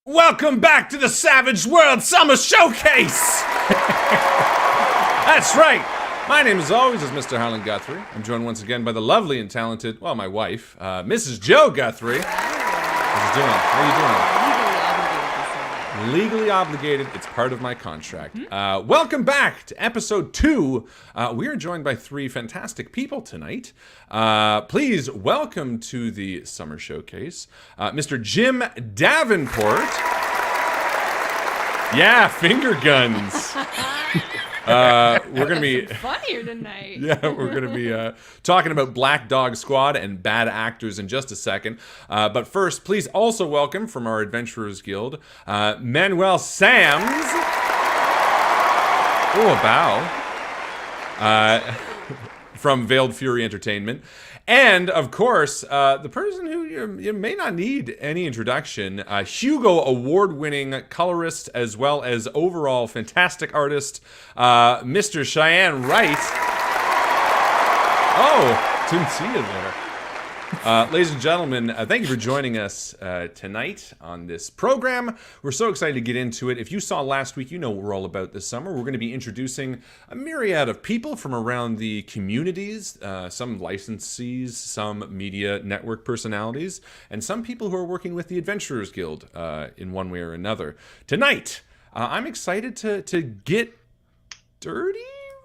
Welcome back to the Savage World Summer Showcase! That's right! My name, as always, is Mr. Harlan Guthrie. I'm joined once again by the lovely and talented, well, my wife, Mrs. Joe Guthrie. How's it doing? How are you doing? Legally obligated. It's part of my contract. Welcome back to episode 2. We are joined by 3 fantastic people tonight. Please welcome to the Summer Showcase, Mr. Jim Davenport. Yeah, finger guns. We're gonna be fun here tonight. Yeah, we're gonna be talking about Black Dog Squad and bad actors in just a second. But first, please also welcome from our Adventurers Guild, Manuel Sambs. Oh, a bow. From Veiled Fury Entertainment. And, of course, the person who you may not need any introduction, Hugo Award-winning colorist as well as overall fantastic artist, Mr. Cheyenne Wright. Oh, didn't see you there. Ladies and gentlemen, thank you for joining us tonight on this program. We're so excited to get into it. If you saw last week, you know what we're all about this summer. We're going to be introducing a myriad of people from around the communities, some licensees, some media network personalities, and some people who are working with the Adventurers Guild in one way or another. Tonight, I'm excited to get dirty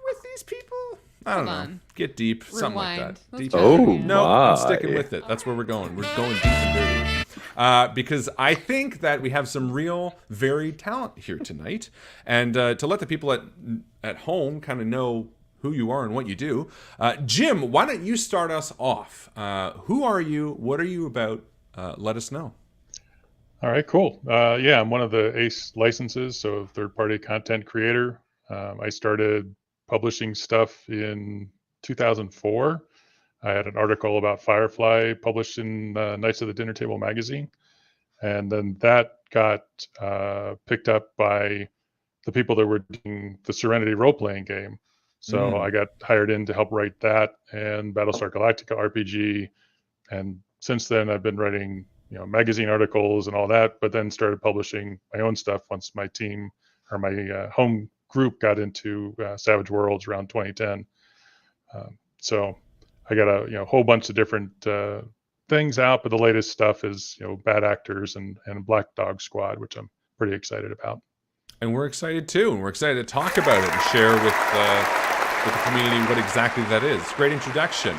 with these people. I don't know. Get deep. Rewind. Something like that. Deep. No, I'm sticking with it. That's where we're going. We're going deep and dirty. Because I think that we have some real varied talent here tonight. And to let the people at home kind of know who you are and what you do, Jim, why don't you start us off? Who are you? What are you about? Let us know. All right, cool. Yeah, I'm one of the ACE licenses, so third-party content creator. I started publishing stuff in 2004. I had an article about Firefly published in Knights of the Dinner Table magazine. And then that got picked up by the people that were doing the Serenity role-playing game. So I got hired in to help write that and Battlestar Galactica RPG. And since then, I've been writing magazine articles and all that, but then started publishing my own stuff once my team or my home group got into Savage Worlds around 2010. So I got a whole bunch of different things out, but the latest stuff is Bad Actors and Black Dog Squad, which I'm pretty excited about. And we're excited too, and we're excited to talk about it and share with the community what exactly that is. Great introduction.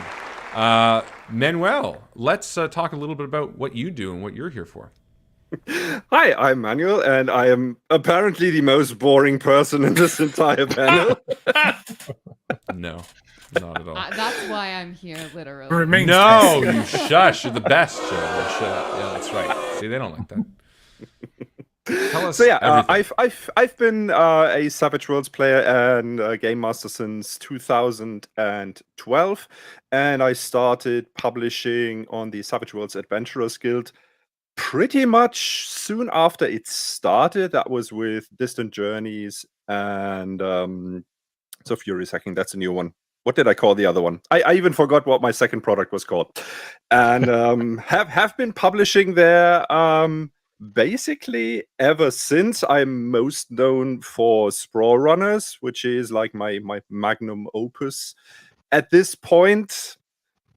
Manuel, let's talk a little bit about what you do and what you're here for. Hi, I'm Manuel, and I am apparently the most boring person in this entire panel. No, not at all. That's why I'm here, literally. No, you shush. You're the best, Joe. Shut up. Yeah, that's right. See, they don't like that. Tell us. So yeah, everything. I've been a Savage Worlds player and a game master since 2012, and I started publishing on the Savage Worlds Adventurers Guild pretty much soon after it started. That was with Distant Journeys and so Fury Hacking. That's a new one. What did I call the other one? I even forgot what my second product was called. And have been publishing there basically ever since. I'm most known for Sprawlrunners, which is like my magnum opus at this point.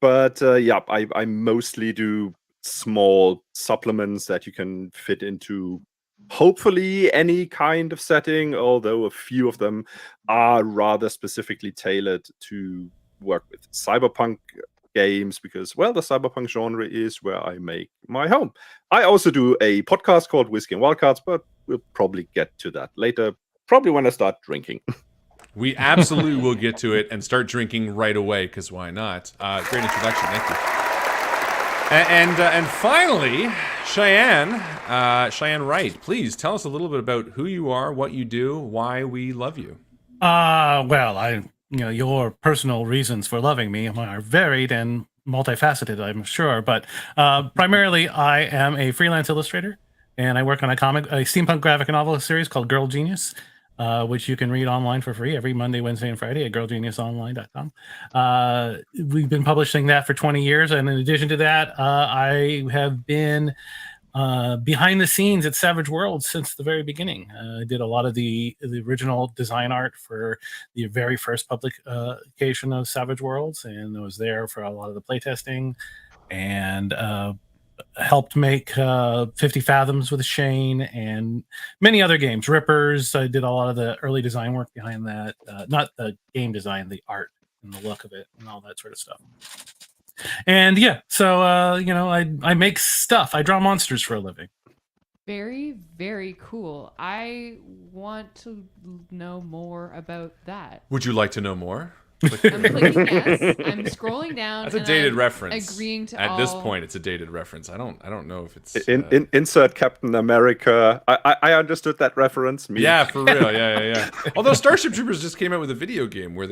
But yeah, I mostly do small supplements that you can fit into hopefully any kind of setting, although a few of them are rather specifically tailored to work with cyberpunk games because, well, the cyberpunk genre is where I make my home. I also do a podcast called Whiskey and Wildcards, but we'll probably get to that later, probably when I start drinking. We absolutely will get to it and start drinking right away, because why not? Great introduction, thank you. And finally, Cheyenne Wright, please tell us a little bit about who you are, what you do, why we love you. Well, your personal reasons for loving me are varied and multifaceted, I'm sure, but primarily I am a freelance illustrator. and I work on a steampunk graphic novel series called Girl Genius, which you can read online for free every Monday, Wednesday, and Friday at girlgeniusonline.com. We've been publishing that for 20 years, and in addition to that, I have been behind the scenes at Savage Worlds since the very beginning. I did a lot of the original design art for the very first publication of Savage Worlds, and I was there for a lot of the playtesting, and helped make 50 Fathoms with Shane and many other games. Rippers, I did a lot of the early design work behind that. Not the game design, the art and the look of it and all that sort of stuff. And yeah, so I make stuff. I draw monsters for a living. Very, very cool. I want to know more about that. Would you like to know more? I'm clicking yes. I'm scrolling down. That's a dated I'm reference. Agreeing to At this point, it's a dated reference. I don't know if it's insert Captain America. I understood that reference. Yeah, for real. Yeah. Although Starship Troopers just came out with a video game where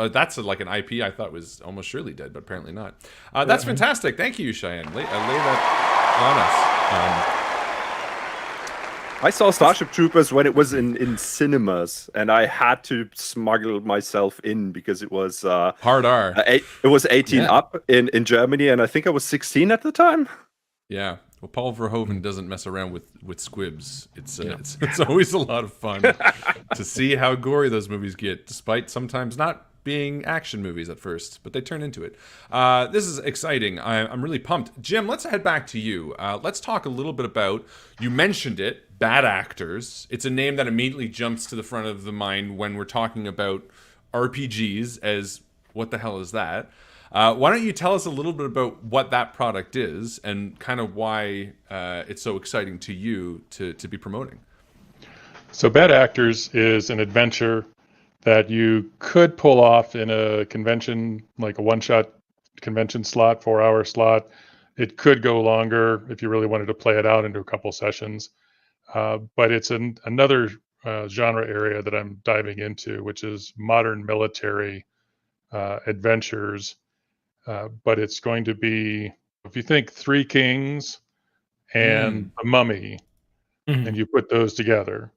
that's like an IP I thought was almost surely dead, but apparently not. That's fantastic. Thank you, Cheyenne. Lay that on us. I saw Starship Troopers when it was in cinemas, and I had to smuggle myself in because it was Hard R. It was 18 up in Germany, and I think I was 16 at the time. Yeah. Well, Paul Verhoeven doesn't mess around with squibs. It's always a lot of fun to see how gory those movies get, despite sometimes not being action movies at first, but they turn into it. This is exciting. I'm really pumped. Jim, let's head back to you. Let's talk a little bit about, you mentioned it, Bad Actors. It's a name that immediately jumps to the front of the mind when we're talking about RPGs as, what the hell is that? Why don't you tell us a little bit about what that product is and kind of why it's so exciting to you to be promoting? So Bad Actors is an adventure that you could pull off in a convention, like a one-shot convention slot, 4-hour slot. It could go longer if you really wanted to play it out into a couple sessions. But it's another genre area that I'm diving into, which is modern military adventures. But it's going to be, if you think Three Kings and a Mummy, and you put those together.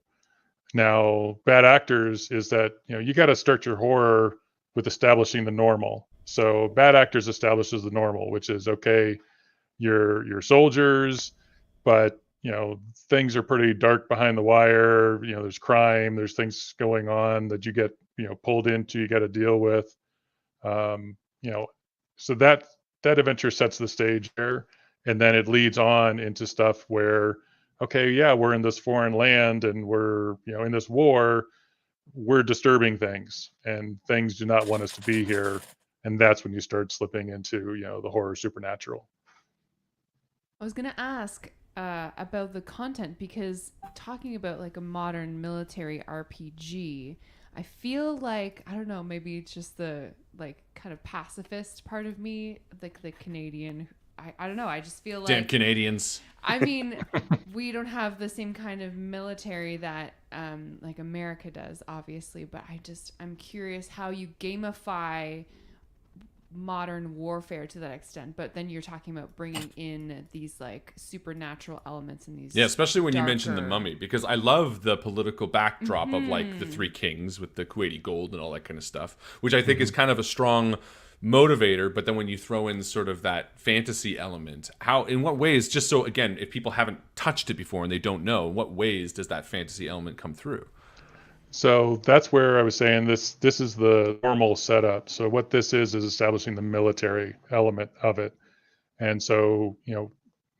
Now, Bad Actors is that, you got to start your horror with establishing the normal. So Bad Actors establishes the normal, which is, okay, you're soldiers, but things are pretty dark behind the wire. There's crime, there's things going on that you get pulled into, you got to deal with. So that adventure sets the stage there, and then it leads on into stuff where, okay, yeah, we're in this foreign land and we're in this war, we're disturbing things, and things do not want us to be here, and that's when you start slipping into the horror supernatural. I was gonna ask about the content, because talking about like a modern military RPG, I feel like, I don't know, maybe it's just the like kind of pacifist part of me, like the Canadian. I don't know. I just feel like damn Canadians. I mean, we don't have the same kind of military that like America does, obviously. But I'm curious how you gamify modern warfare to that extent. But then you're talking about bringing in these like supernatural elements in these. Yeah, especially when you mention the Mummy, because I love the political backdrop of like the Three Kings with the Kuwaiti gold and all that kind of stuff, which I think is kind of a strong motivator. But then when you throw in sort of that fantasy element, in what ways, just so again, if people haven't touched it before and they don't know, in what ways does that fantasy element come through? So that's where I was saying this is the normal setup. So what this is establishing the military element of it. And so,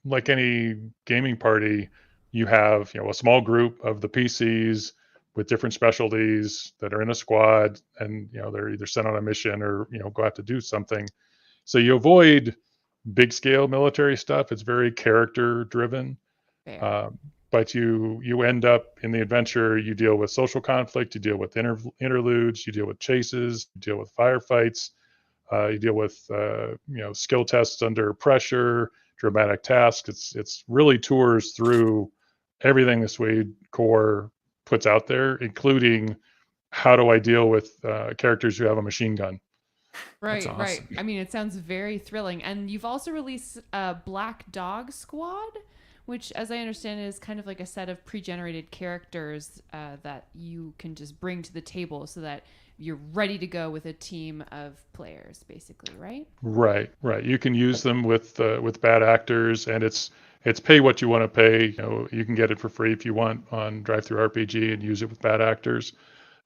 like any gaming party, you have, a small group of the PCs with different specialties that are in a squad, and, they're either sent on a mission or, go out to do something. So you avoid big scale military stuff. It's very character driven. But you end up in the adventure, you deal with social conflict, you deal with interludes, you deal with chases, you deal with firefights, you deal with skill tests under pressure, dramatic tasks. It's really tours through everything the Swede core puts out there, including how do I deal with characters who have a machine gun. Right, awesome. right. I mean, it sounds very thrilling. And you've also released Black Dog Squad, which, as I understand, is kind of like a set of pre-generated characters that you can just bring to the table so that you're ready to go with a team of players, basically, right? Right. You can use them with bad actors, and it's pay what you want to pay. You can get it for free if you want on Drive-Thru RPG and use it with bad actors.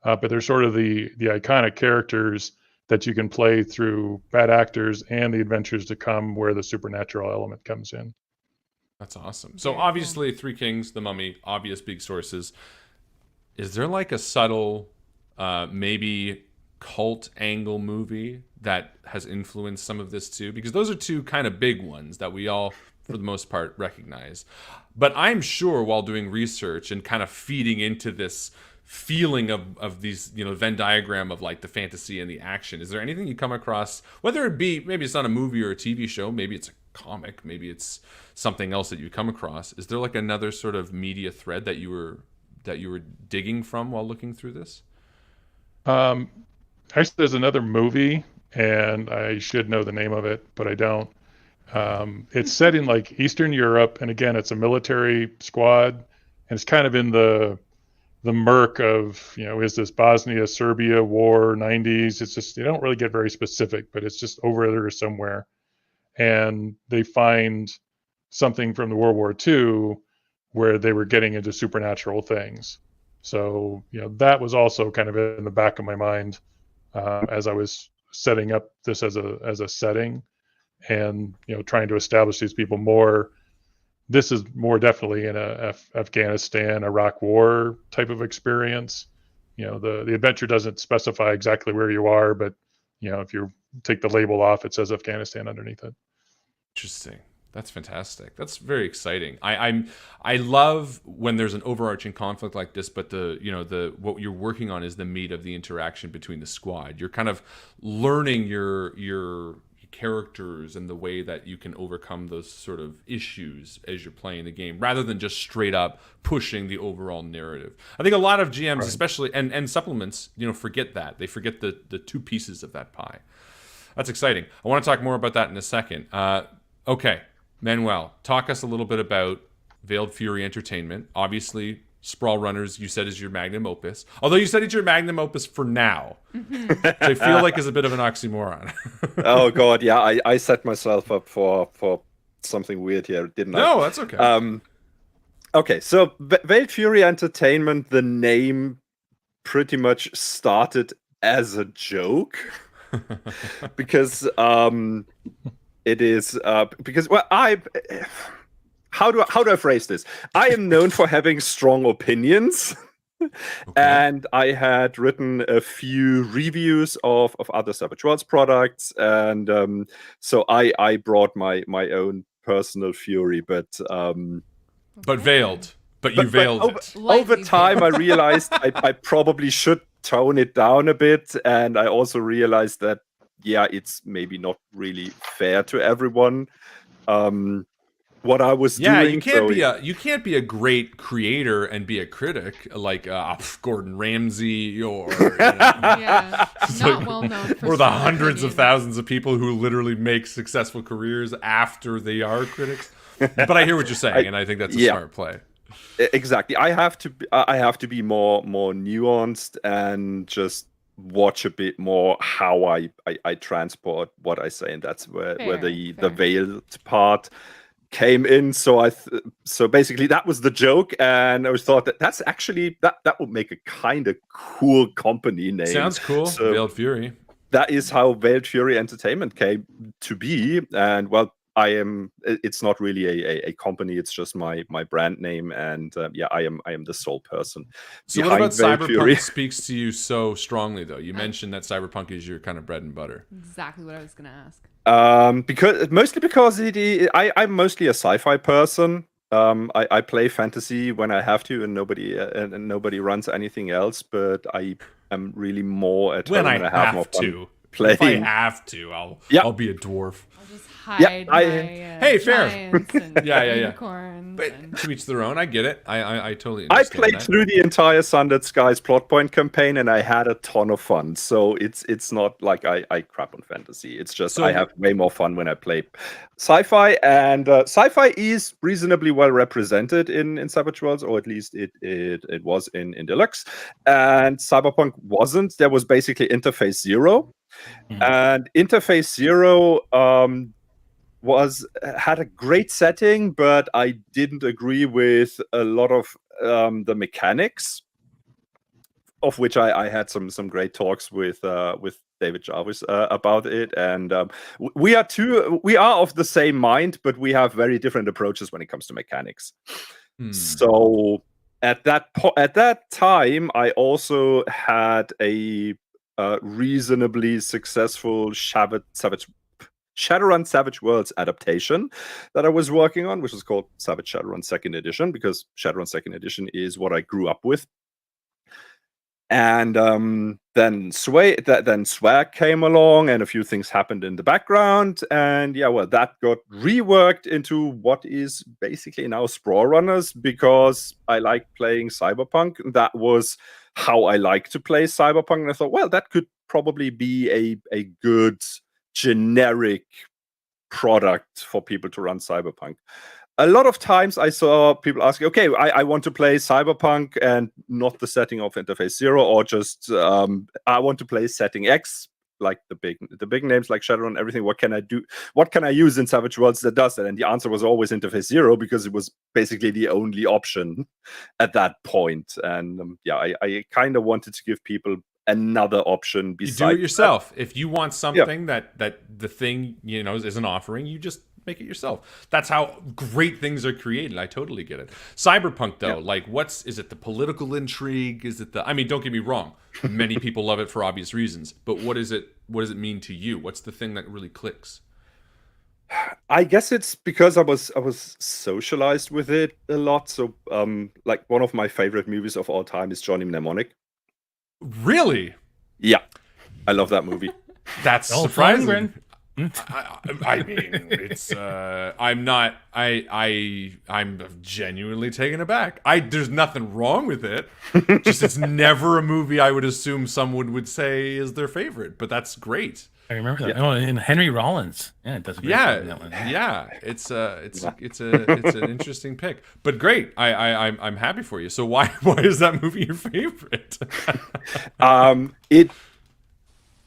But they're sort of the iconic characters that you can play through bad actors and the adventures to come, where the supernatural element comes in. That's awesome. So Very obviously, Three Kings, The Mummy, obvious big sources. Is there like a subtle, maybe cult angle movie that has influenced some of this too? Because those are two kind of big ones that we all, for the most part, recognize. But I'm sure while doing research and kind of feeding into this feeling of these, Venn diagram of like the fantasy and the action, is there anything you come across, whether it be, maybe it's not a movie or a TV show, maybe it's a comic, maybe it's something else that you come across, is there like another sort of media thread that you were digging from while looking through this? Actually, there's another movie, and I should know the name of it, but I don't. It's set in like Eastern Europe, and again, it's a military squad, and it's kind of in the murk of, is this Bosnia Serbia war 90s? It's just, they don't really get very specific, but it's just over there somewhere, and they find something from the World War II where they were getting into supernatural things. So that was also kind of in the back of my mind as I was setting up this as a setting, and trying to establish these people more. This is more definitely in a Afghanistan, Iraq war type of experience. The adventure doesn't specify exactly where you are, but if you take the label off, it says Afghanistan underneath it. Interesting. That's fantastic. That's very exciting. I love when there's an overarching conflict like this, but the what you're working on is the meat of the interaction between the squad. You're kind of learning your characters and the way that you can overcome those sort of issues as you're playing the game, rather than just straight up pushing the overall narrative. I think a lot of GMs, especially and supplements, forget that. They forget the two pieces of that pie. That's exciting. I want to talk more about that in a second. Okay, Manuel, talk us a little bit about Veiled Fury Entertainment. Obviously, Sprawlrunners, you said, is your magnum opus. Although you said it's your magnum opus for now, which I feel like is a bit of an oxymoron. Oh God, yeah, I set myself up for something weird here, didn't I? No, that's okay. Okay, so Veiled Fury Entertainment, the name pretty much started as a joke because it is because how do I phrase this? I am known for having strong opinions. Okay. And I had written a few reviews of other Savage Worlds products, and so I brought my own personal fury, but veiled. But you veiled it. Over time, I realized I probably should tone it down a bit, and I also realized that it's maybe not really fair to everyone. What I was doing. You can't be a great creator and be a critic like Gordon Ramsay or not well known for or the hundreds of thousands of people who literally make successful careers after they are critics. But I hear what you're saying, and I think that's a smart play. Exactly. I have to be more nuanced and just watch a bit more how I transport what I say, and that's where the veiled part came in. So so basically that was the joke, and I thought that's actually that would make a kind of cool company name. Sounds cool. So Veiled Fury. That is how Veiled Fury Entertainment came to be, and it's not really a company, it's just my brand name, and I am the sole person. So what about Cyberpunk speaks to you so strongly, though? You mentioned that Cyberpunk is your kind of bread and butter. Exactly what I was going to ask. Because I'm mostly a sci-fi person. I play fantasy when I have to, and nobody runs anything else. But I am really more at when home I have more fun. playing. If I have to, Yeah. I'll be a dwarf. I'll just hide my Hey, fair. giants and Yeah. unicorns. But and... to each their own. I get it. I totally I understand played that. through the entire Sundered Skies plot point campaign, and I had a ton of fun. So it's not like I crap on fantasy. It's just So- I have way more fun when I play sci-fi, and sci-fi is reasonably well represented in Savage Worlds, or at least it was in Deluxe. And Cyberpunk wasn't. There was basically Interface Zero, and Interface Zero had a great setting, but I didn't agree with a lot of the mechanics, of which I had some great talks with David Jarvis about it. And we are of the same mind, but we have very different approaches when it comes to mechanics. So at that time, I also had a reasonably successful Shadowrun Savage Worlds adaptation that I was working on, which is called Savage Shadowrun 2nd Edition, because Shadowrun 2nd Edition is what I grew up with. And then Swag came along, and a few things happened in the background, and that got reworked into what is basically now Sprawlrunners, because I like playing Cyberpunk. That was how I like to play Cyberpunk, and I thought, well, that could probably be a good generic product for people to run Cyberpunk. A lot of times I saw people asking, okay, I want to play Cyberpunk and not the setting of Interface Zero, or just I want to play setting X, like the big names like Shadowrun, everything. What can I do? What can I use in Savage Worlds that does that? And the answer was always Interface Zero, because it was basically the only option at that point. And I kind of wanted to give people another option besides you do it yourself. If you want something that the thing isn't offering, you just make it yourself. That's how great things are created. I totally get it. Cyberpunk though, like is it the political intrigue? Is it don't get me wrong, many people love it for obvious reasons, but what does it mean to you? What's the thing that really clicks? I guess it's because I was socialized with it a lot. So like one of my favorite movies of all time is Johnny Mnemonic. Really? Yeah, I love that movie. That's surprising. I mean, it's I'm genuinely taken aback. There's nothing wrong with it. Just it's never a movie I would assume someone would say is their favorite, but that's great. I remember that. Oh, and Henry Rollins. Yeah, it does a great job in that one. Yeah. It's an interesting pick, but great. I'm happy for you. So why is that movie your favorite?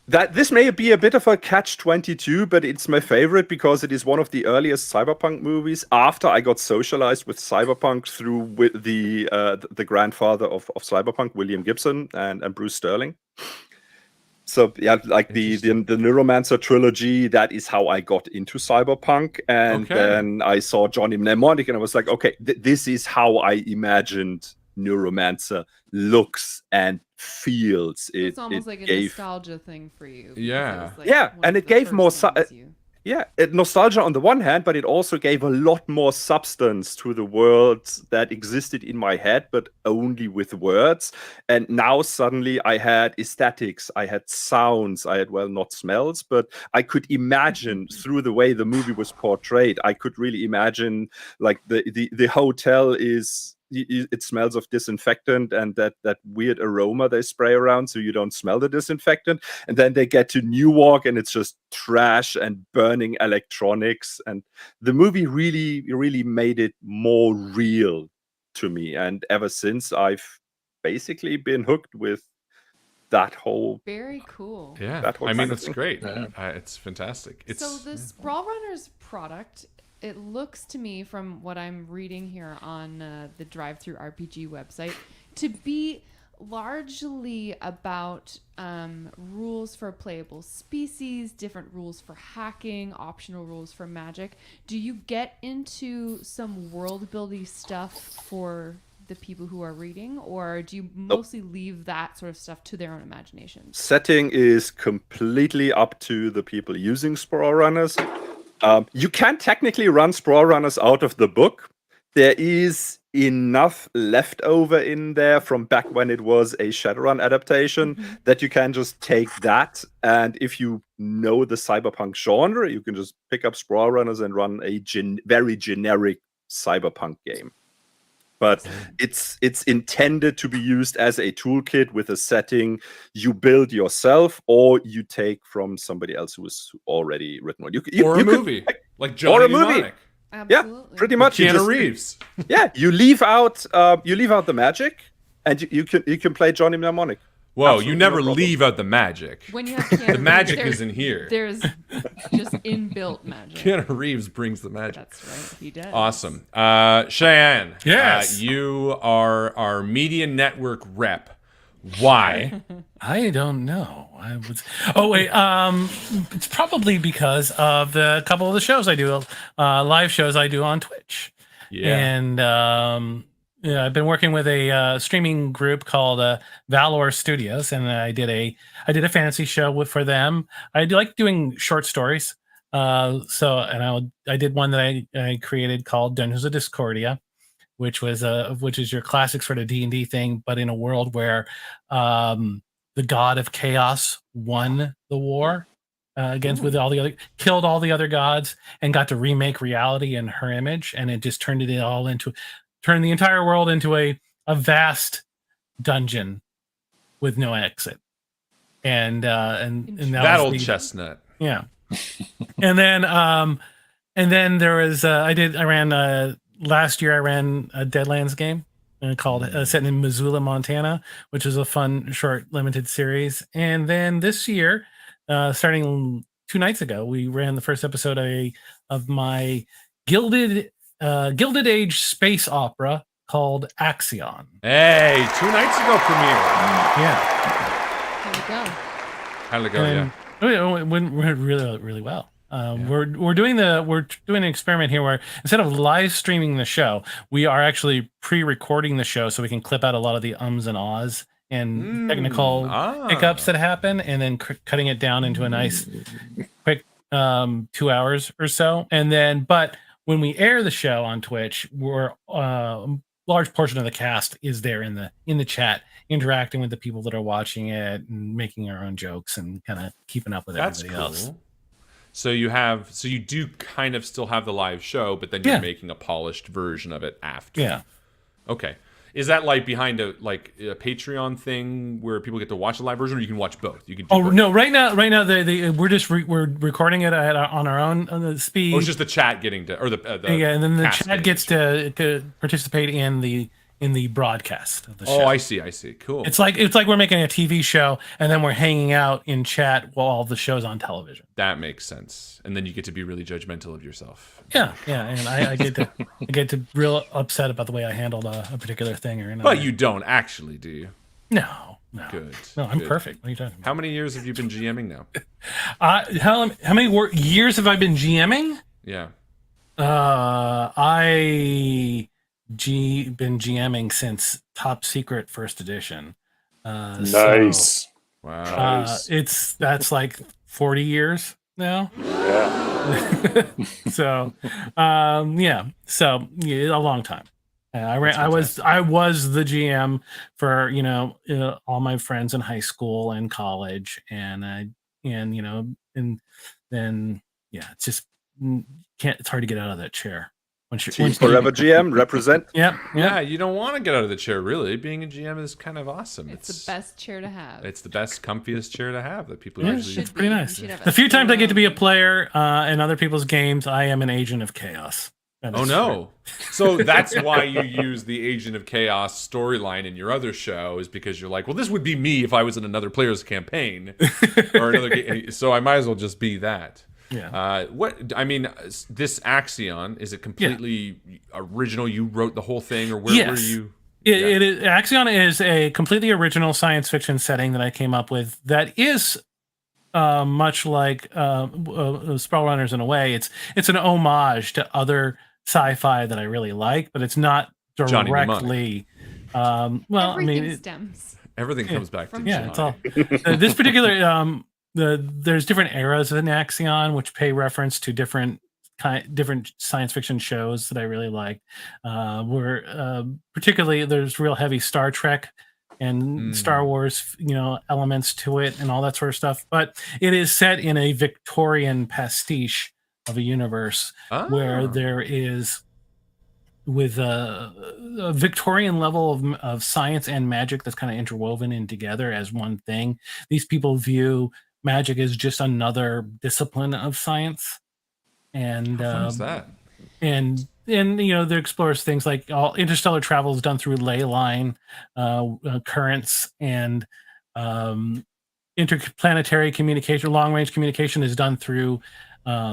This may be a bit of a catch-22, but it's my favorite because it is one of the earliest Cyberpunk movies after I got socialized with Cyberpunk through the grandfather of Cyberpunk, William Gibson and Bruce Sterling. So like the Neuromancer trilogy, that is how I got into Cyberpunk. And then I saw Johnny Mnemonic and I was like, okay, this is how I imagined Neuromancer looks and feels. It's almost like a nostalgia thing for you. Yeah. And it gave more nostalgia on the one hand, but it also gave a lot more substance to the worlds that existed in my head, but only with words. And now suddenly I had aesthetics, I had sounds, I had, not smells, but I could imagine through the way the movie was portrayed. I could really imagine like the hotel it smells of disinfectant and that weird aroma they spray around so you don't smell the disinfectant. And then they get to Newark and it's just trash and burning electronics. And the movie really, really made it more real to me. And ever since, I've basically been hooked with that whole... Very cool. Yeah, it's great. It's fantastic. So the Sprawlrunners product... It looks to me, from what I'm reading here on the Drive-Thru RPG website, to be largely about rules for playable species, different rules for hacking, optional rules for magic. Do you get into some world-building stuff for the people who are reading, or do you mostly leave that sort of stuff to their own imagination? Setting is completely up to the people using Sprawlrunners. You can technically run Sprawlrunners out of the book. there is enough left over in there from back when it was a Shadowrun adaptation that you can just take that, and if you know the cyberpunk genre, you can just pick up Sprawlrunners and run a very generic cyberpunk game. But it's intended to be used as a toolkit with a setting you build yourself or you take from somebody else who has already written one. Or a movie, like Johnny Mnemonic. Absolutely. Yeah, pretty much. Keanu Reeves. Yeah, you leave out the magic, and you can play Johnny Mnemonic. Whoa, Absolutely you never no problem. leave out the magic. When you have Keanu The magic Reeves, isn't here. There's just inbuilt magic. Keanu Reeves brings the magic. That's right, he does. Awesome. Cheyenne. Yes. You are our media network rep. Why? I don't know. Oh wait. It's probably because of the couple of the shows I do, live shows I do on Twitch. Yeah. And yeah, I've been working with a streaming group called Valore Studios, and I did a fantasy show for them. I do like doing short stories. I did one that I created called Dungeons of Discordia, which is your classic sort of D&D thing, but in a world where the god of chaos won the war with all the other, killed all the other gods, and got to remake reality in her image, and it just turned the entire world into a vast dungeon with no exit. And That old chestnut. Yeah. and then there was last year I ran a Deadlands game called set in Missoula, Montana, which is a fun short limited series. And then this year, starting 2 nights ago, we ran the first episode of my Gilded Age space opera called Axion. Hey, 2 nights ago premiere. Yeah. There we go. It went really, really well. We're doing an experiment here where instead of live streaming the show, we are actually pre-recording the show so we can clip out a lot of the ums and ahs and technical hiccups that happen, and then cutting it down into a nice quick 2 hours or so. And then, but when we air the show on Twitch, we're large portion of the cast is there in the chat, interacting with the people that are watching it and making our own jokes and kind of keeping up with everybody else. So you do kind of still have the live show, but then you're making a polished version of it after. Yeah. Okay. Is that like behind a Patreon thing where people get to watch the live version, or you can watch both? You can. Both. No! Right now, we're recording it on our own speed. Oh, it's just the chat getting to, or the and then the chat gets to participate in the broadcast of the show. Oh, I see. Cool. It's like we're making a TV show, and then we're hanging out in chat while all the show's on television. That makes sense. And then you get to be really judgmental of yourself. Yeah, and I get to real upset about the way I handled a particular thing or another. But you don't actually, do you? No. Good. No, I'm Good. perfect. What are you talking about? How many years have you been GMing now? How many years have I been GMing? Yeah. Been GMing since Top Secret First Edition. Nice. Wow. That's like 40 years now. Yeah. So a long time. I was the GM for all my friends in high school and college, and then it's just it's hard to get out of that chair. Forever GM represent. Yeah, you don't want to get out of the chair, really. Being a GM is kind of awesome. It's the best chair to have. It's the best, comfiest chair to have that people Yeah, usually. it's pretty nice. The few times I get to be a player in other people's games, I am an agent of chaos. Oh no! So that's why you use the Agent of Chaos storyline in your other show, is because you're like, well, this would be me if I was in another player's campaign or another game. So I might as well just be that. Yeah. This Axion, is it completely original? You wrote the whole thing, or where were you? It is. Axion is a completely original science fiction setting that I came up with. That is much like Sprawlrunners in a way. It's an homage to other sci-fi that I really like, but it's not directly. Everything stems. Everything comes back to Johnny. It's all this particular. There's different eras in Axion which pay reference to different different science fiction shows that I really liked. Were particularly there's real heavy Star Trek and Star Wars, elements to it and all that sort of stuff. But it is set in a Victorian pastiche of a universe where there is, with a Victorian level of science and magic that's kind of interwoven in together as one thing. These people view magic as just another discipline of science. And How fun is that? And there explores things like all interstellar travel is done through ley line currents, and interplanetary communication, long range communication is done through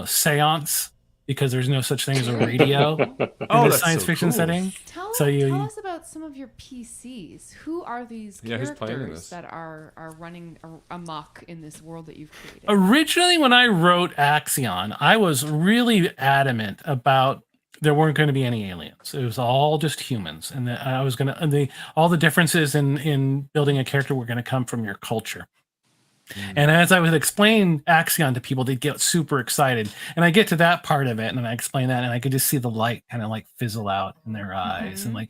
seance, because there's no such thing as a radio in the science fiction setting. Tell us about some of your PCs. Who are these characters that are running amok in this world that you've created? Originally, when I wrote Axion, I was really adamant about there weren't going to be any aliens. It was all just humans, and I was going to all the differences in building a character were going to come from your culture. And as I would explain Axion to people, they'd get super excited. And I get to that part of it, and I explain that, and I could just see the light kind of like fizzle out in their eyes. And like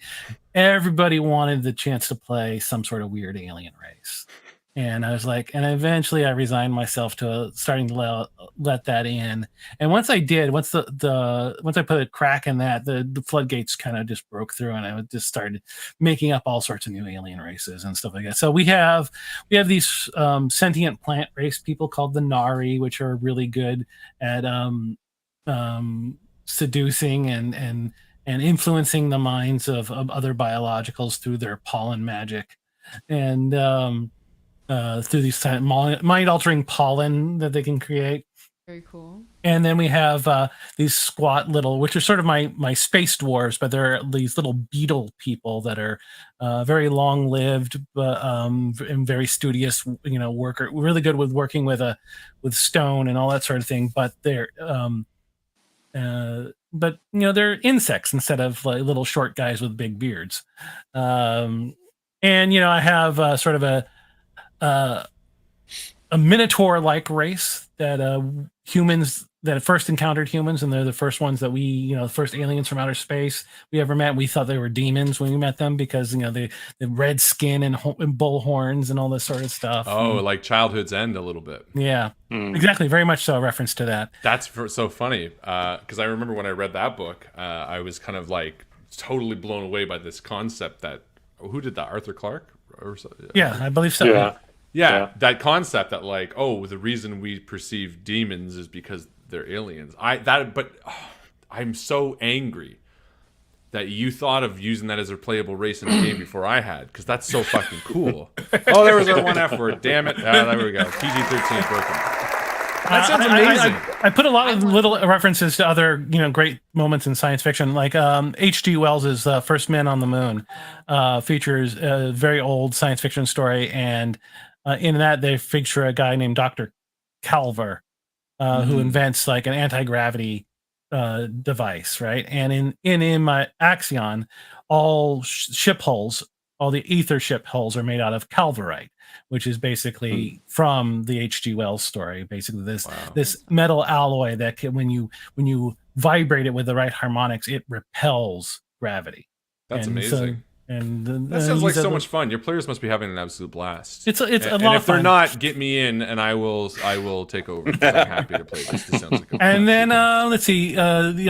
everybody wanted the chance to play some sort of weird alien race. And I was like, and eventually I resigned myself to starting to let that in. And once I did, once I put a crack in that, the floodgates kind of just broke through, and I just started making up all sorts of new alien races and stuff like that. So we have these sentient plant race people called the Nari, which are really good at seducing and influencing the minds of other biologicals through their pollen magic. And through these mind-altering pollen that they can create. Very cool. And then we have these squat little, which are sort of my space dwarves, but they're these little beetle people that are very long-lived, but and very studious, worker, really good with working with stone and all that sort of thing. But they're they're insects instead of like little short guys with big beards. And I have sort of a minotaur-like race that humans that first encountered humans, and they're the first ones that we, the first aliens from outer space we ever met. We thought they were demons when we met them because the red skin and bull horns and all this sort of stuff. Oh, like Childhood's End a little bit. Yeah, exactly. Very much so a reference to that. That's so funny because I remember when I read that book, I was kind of like totally blown away by this concept that who did that? Arthur Clarke? Yeah, I believe so. Yeah, that concept that like, the reason we perceive demons is because they're aliens. I'm so angry that you thought of using that as a playable race in the game before I had, because that's so fucking cool. Oh, there was our one F word. Damn it. There we go. PG-13 working. That sounds amazing. I put a lot of little references to other, great moments in science fiction. Like H.G. Wells' First Man on the Moon features a very old science fiction story, and in that they feature a guy named Dr. Calver, who invents like an anti-gravity device, right? And in my Axion, all ship hulls, all the ether ship hulls are made out of calverite, which is basically from the H.G. Wells story. Basically, this metal alloy that can, when you vibrate it with the right harmonics, it repels gravity. That's amazing. That sounds like so much fun. Your players must be having an absolute blast. It's a lot of fun. And if they're not, get me in, and I will take over. I'm happy to play this. This sounds like a fun. And then let's see, the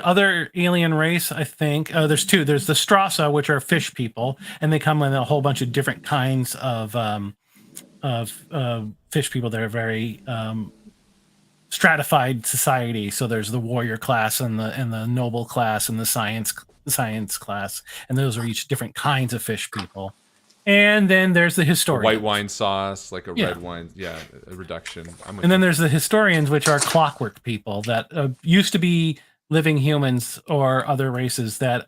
other alien race. I think there's two. There's the Strasa, which are fish people, and they come in a whole bunch of different kinds of fish people that are very stratified society. So there's the warrior class and the noble class and the science class, and those are each different kinds of fish people. And then there's the historians. White wine sauce, like a red wine, a reduction. And then there's the historians, which are clockwork people that used to be living humans or other races that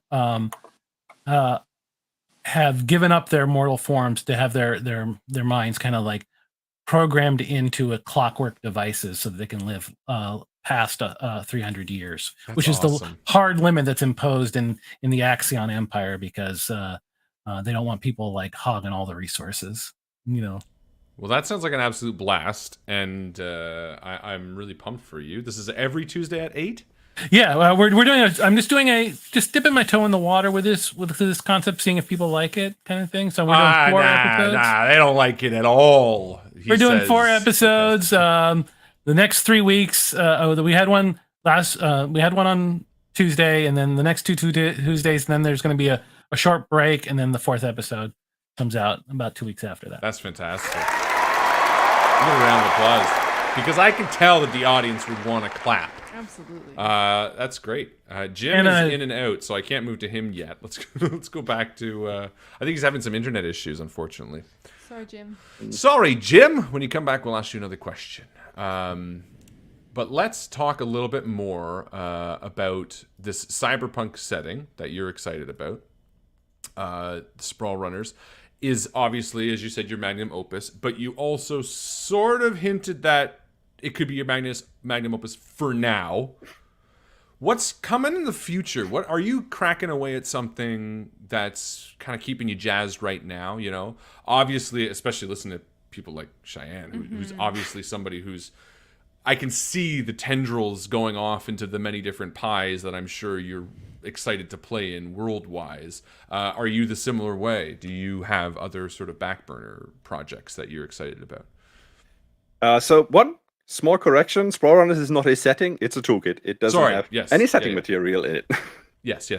have given up their mortal forms to have their minds kind of like programmed into a clockwork devices so that they can live past 300 years. That's which is awesome. The hard limit that's imposed in the Axion Empire, because they don't want people like hogging all the resources. Well, that sounds like an absolute blast, and I'm really pumped for you. This is every Tuesday at 8? Yeah, we're doing I'm just dipping my toe in the water with this concept, seeing if people like it, kind of thing. So we're doing 4 episodes. Nah, they don't like it at all. We're doing 4 episodes. The next 3 weeks. We had one on Tuesday, and then the next two Tuesdays. And then there's going to be a short break, and then the 4th episode comes out about 2 weeks after that. That's fantastic. Give a round of applause, because I can tell that the audience would want to clap. Absolutely. That's great. Jim is in and out, so I can't move to him yet. Let's go back to. I think he's having some internet issues, unfortunately. Sorry, Jim. Sorry, Jim. When you come back, we'll ask you another question. But let's talk a little bit more about this cyberpunk setting that you're excited about. Sprawlrunners is obviously, as you said, your magnum opus, but you also sort of hinted that it could be your magnum opus for now. What's coming in the future? What are you cracking away at something that's kind of keeping you jazzed right now? You know, obviously, especially listening to people like Cheyenne, who's obviously somebody who's, I can see the tendrils going off into the many different pies that I'm sure you're excited to play in world-wise. Are you the similar way? Do you have other sort of back burner projects that you're excited about? So one small correction: Sprawlrunners is not a setting; it's a toolkit. It doesn't have any setting material in it. Yes.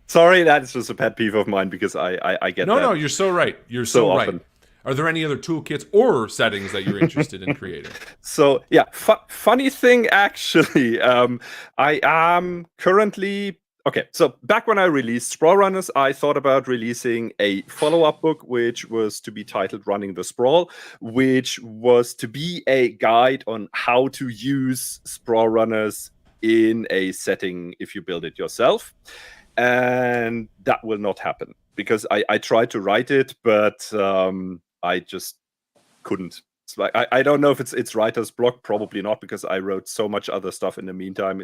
Sorry, that's just a pet peeve of mine, because I get that. No, you're so right. You're so right. Often. Are there any other toolkits or settings that you're interested in creating? So yeah, funny thing actually, I am currently. Okay, so back when I released Sprawlrunners, I thought about releasing a follow-up book, which was to be titled Running the Sprawl, which was to be a guide on how to use Sprawlrunners in a setting if you build it yourself. And that will not happen, because I tried to write it, but I just couldn't. It's like, I don't know if it's writer's block, probably not, because I wrote so much other stuff in the meantime.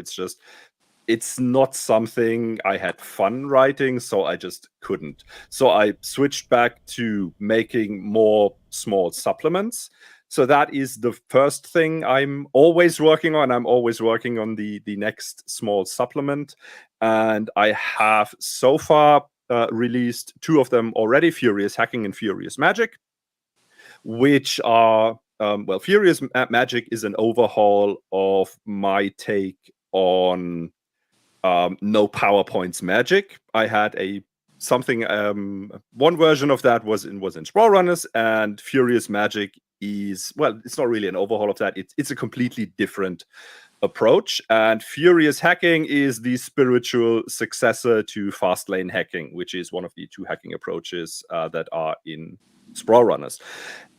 It's not something I had fun writing, so I just couldn't. So I switched back to making more small supplements. So that is the first thing I'm always working on. I'm always working on the next small supplement. And I have so far released 2 of them already, Furious Hacking and Furious Magic, which are, Furious Magic is an overhaul of my take on no PowerPoints magic. I had one version of that was in Sprawlrunners, and Furious Magic is, it's not really an overhaul of that. It's a completely different approach. And Furious Hacking is the spiritual successor to fast lane hacking, which is one of the 2 hacking approaches that are in Sprawlrunners.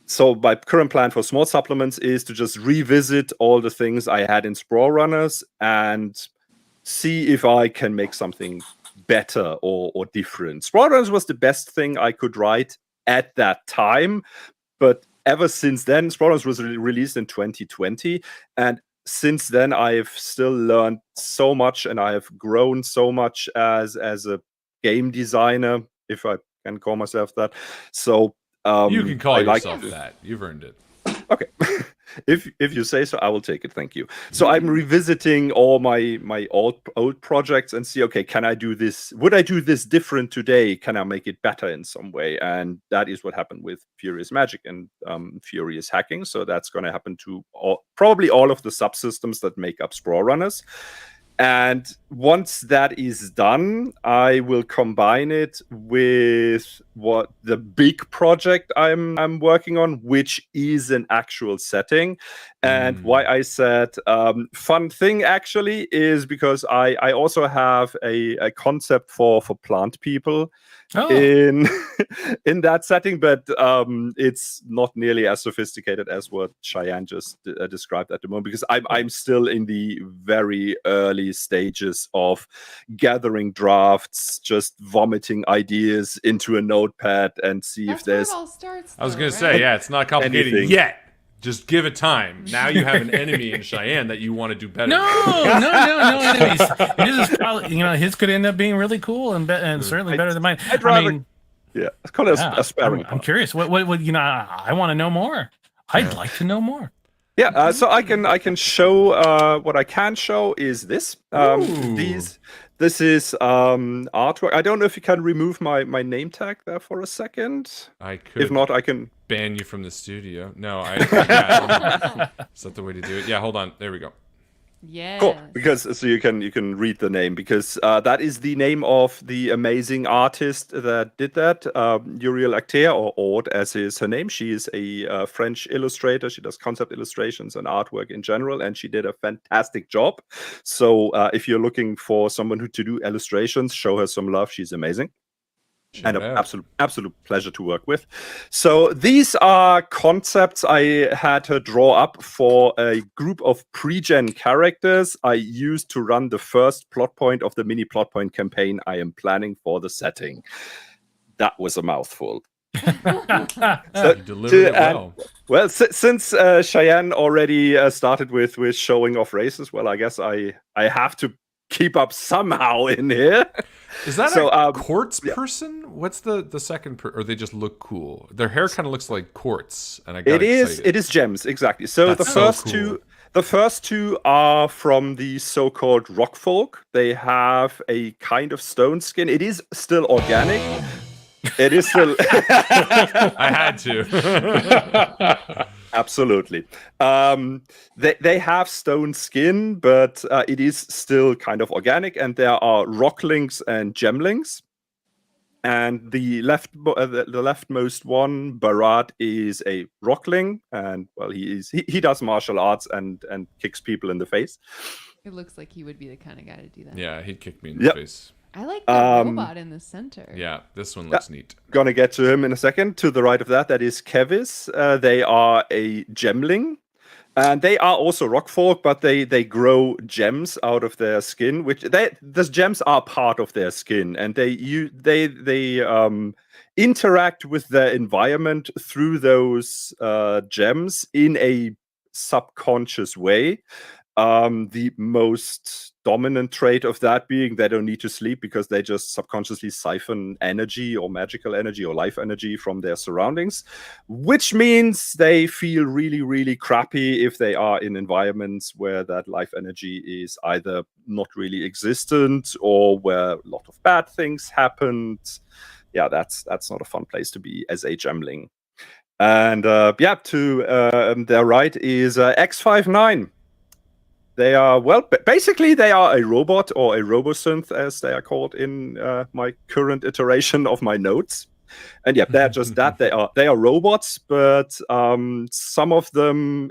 So my current plan for small supplements is to just revisit all the things I had in Sprawlrunners and see if I can make something better or different. Sprawlrunners was the best thing I could write at that time, but ever since then, Sprawlrunners was released in 2020, and since then I've still learned so much, and I have grown so much as a game designer, if I can call myself that. So you can call yourself that. You've earned it. Okay. If you say so, I will take it. Thank you. So I'm revisiting all my old projects and see, okay, can I do this? Would I do this different today? Can I make it better in some way? And that is what happened with Furious Magic and Furious Hacking. So that's going to happen to probably all of the subsystems that make up Sprawlrunners. And once that is done, I will combine it with what the big project I'm working on, which is an actual setting. And why I said fun thing actually is because I also have a concept for plant people in that setting, but it's not nearly as sophisticated as what Cheyenne just described at the moment, because I'm still in the very early stages of gathering drafts, just vomiting ideas into a notepad and see if there's. Where it all starts, though, I was going to say, it's not complicated yet. Just give it time. Now you have an enemy in Cheyenne that you want to do better. No enemies. His is probably, his could end up being really cool and certainly better than mine. I'd rather, it's called a sparring. I'm curious. What I want to know more. I'd like to know more. Yeah, so I can show what I can show is this. This is artwork. I don't know if you can remove my name tag there for a second. I could. If not, I can ban you from the studio. No, yeah, is that the way to do it? Yeah, hold on. There we go. Yeah. Cool, because so you can read the name, because that is the name of the amazing artist that did that, Muriel Acter, or Aude as is her name. She is a French illustrator. She does concept illustrations and artwork in general, and she did a fantastic job. So if you're looking for someone to do illustrations, show her some love. She's amazing. And an absolute pleasure to work with. So these are concepts I had her draw up for a group of pre-gen characters I used to run the first plot point of the mini plot point campaign I am planning for the setting. That was a mouthful. You delivered it well. Well, since Cheyenne already started with showing off races, well, I guess I have to keep up somehow in here. Is that a quartz person? What's the second or they just look cool? Their hair kind of looks like quartz, and I got excited. It is gems, exactly. So That's the first two are from the so-called rock folk. They have a kind of stone skin. It is still organic. It is still I had to. Absolutely. They have stone skin, but it is still kind of organic, and there are rocklings and gemlings. And the leftmost one, Barat, is a rockling, and well, he does martial arts and kicks people in the face. It looks like he would be the kind of guy to do that. Yeah, he'd kick me in the face. I like the robot in the center. Yeah, this one looks neat. Gonna get to him in a second. To the right of that is Kevis. They are a gemling. And they are also rockfolk, but they grow gems out of their skin, which the gems are part of their skin, and they interact with their environment through those gems in a subconscious way. The most dominant trait of that being they don't need to sleep because they just subconsciously siphon energy or magical energy or life energy from their surroundings, which means they feel really, really crappy if they are in environments where that life energy is either not really existent or where a lot of bad things happened. Yeah, that's not a fun place to be as a gemling. And to their right is X59. They are, basically they are a robot or a robosynth, as they are called in my current iteration of my notes. And yeah, they're just that. They are robots, but some of them,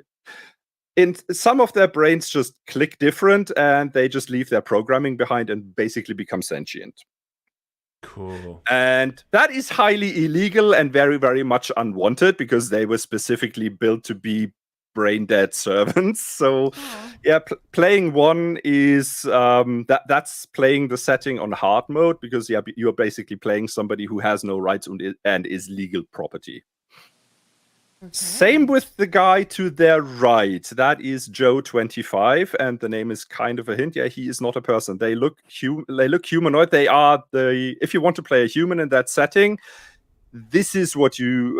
in some of their brains just click different, and they just leave their programming behind and basically become sentient. Cool. And that is highly illegal and very, very much unwanted because they were specifically built to be brain dead servants. So yeah, playing one is that's playing the setting on hard mode, because you're basically playing somebody who has no rights and is legal property. Okay. Same with the guy to their right. That is Joe 25, and the name is kind of a hint. Yeah, he is not a person. They look humanoid. They are if you want to play a human in that setting, this is what you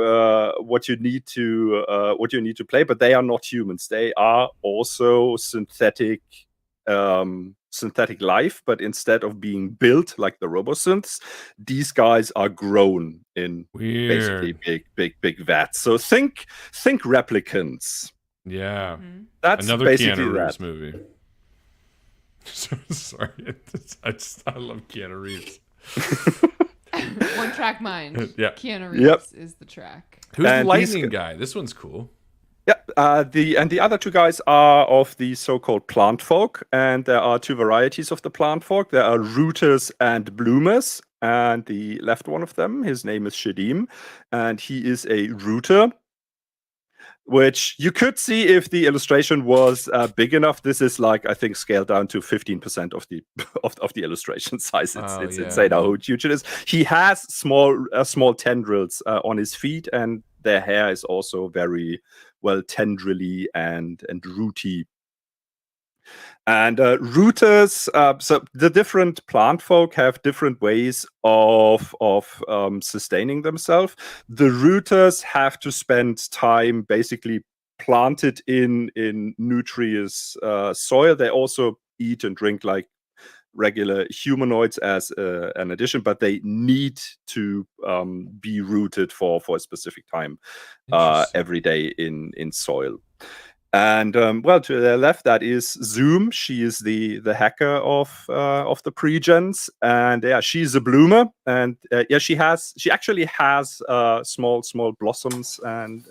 need to play, but they are not humans. They are also synthetic life, but instead of being built like the robosynths, these guys are grown in basically big vats. So think replicants. Yeah, that's another basically Keanu Reeves movie. Sorry, I love Keanu Reeves. One track mind. Yeah. Keanu Reeves is the track. Who's the lightning guy? This one's cool. Yeah, the other two guys are of the so-called plant folk, and there are two varieties of the plant folk. There are rooters and bloomers, and the left one of them, his name is Shadim, and he is a rooter, which you could see if the illustration was big enough. This is like, I think, scaled down to 15% of the illustration size. It's insane how huge it is. He has small tendrils on his feet, and their hair is also very well tendrily and rooty. And rooters, so the different plant folk have different ways of sustaining themselves. The rooters have to spend time basically planted in nutritious soil. They also eat and drink like regular humanoids as an addition, but they need to be rooted for a specific time every day in soil. And well, to their left, that is Zoom. She is the hacker of the pregens, and yeah, she's a bloomer, and yeah, she actually has small blossoms and